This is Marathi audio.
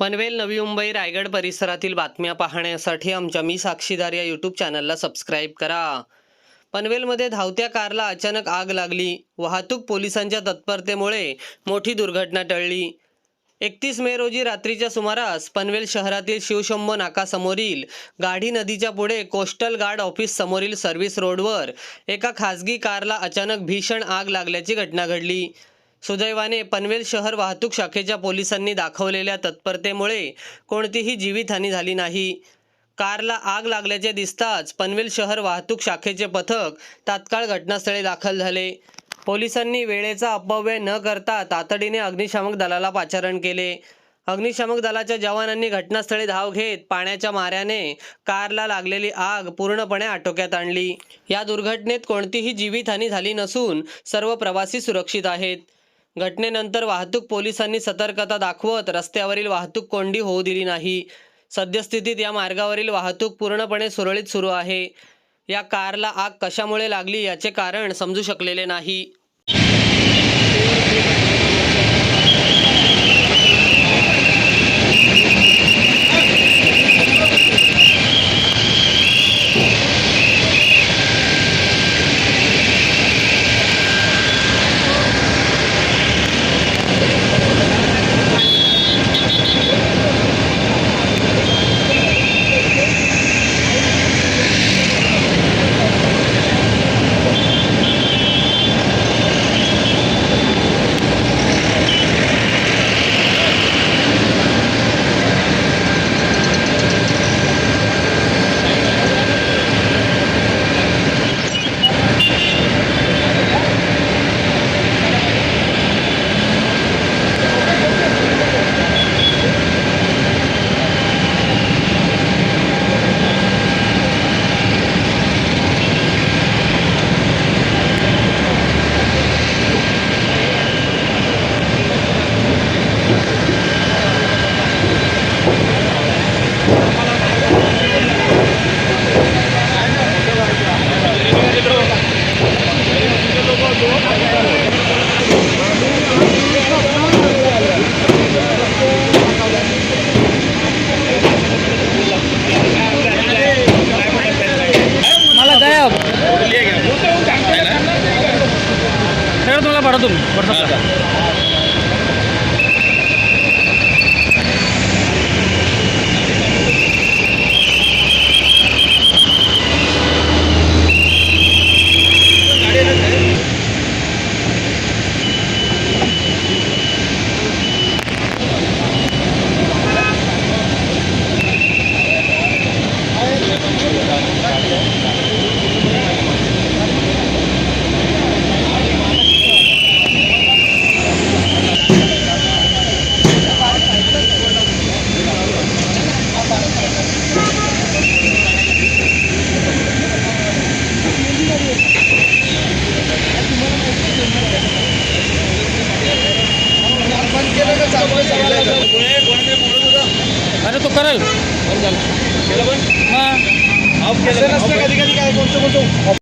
पनवेल, नवी मुंबई, रायगड परिसरातील बातम्या पाहण्यासाठी आमच्या मी साक्षीदार या यूट्यूब चॅनलला सबस्क्राईब करा। पनवेलमध्ये धावत्या कारला अचानक आग लागली। वाहतूक पोलिसांच्या तत्परतेमुळे मोठी दुर्घटना टळली। 31 मे रोजी रात्रीच्या सुमारास पनवेल शहरातील शिवशंभो नाकासमोरील गाढी नदीच्या पुढे कोस्टल गार्ड ऑफिस समोरील सर्व्हिस रोडवर एका खासगी कारला अचानक भीषण आग लागल्याची घटना घडली। सुदैवाने पनवेल शहर वाहतूक शाखेच्या पोलिसांनी दाखवलेल्या तत्परतेमुळे कोणतीही जीवितहानी झाली नाही। कारला आग लागल्याचे दिसताच पनवेल शहर वाहतूक शाखेचे पथक तात्काळ घटनास्थळी दाखल झाले। पोलिसांनी वेळेचा अपव्यय न करता तातडीने अग्निशामक दलाला पाचारण केले। अग्निशामक दलाच्या जवानांनी घटनास्थळी धाव घेत पाण्याच्या माऱ्याने कारला लागलेली आग पूर्णपणे आटोक्यात आणली। या दुर्घटनेत कोणतीही जीवितहानी झाली नसून सर्व प्रवासी सुरक्षित आहेत। घटनेनंतर वाहतूक पोलिसांनी सतर्कता दाखवत रस्त्यावरील वाहतूक कोंडी होऊ दिली नाही। सद्यस्थितीत या मार्गावरील वाहतूक पूर्णपणे सुरळीत सुरू आहे। या कारला आग कशामुळे लागली याचे कारण समजू शकलेले नाही। तुम्हाला पाठवतो व्हॉट्सअपला। अरे तो करेल पण झालं केलं पण हां ऑफ केलं नसतं कधी कधी काय कोणतं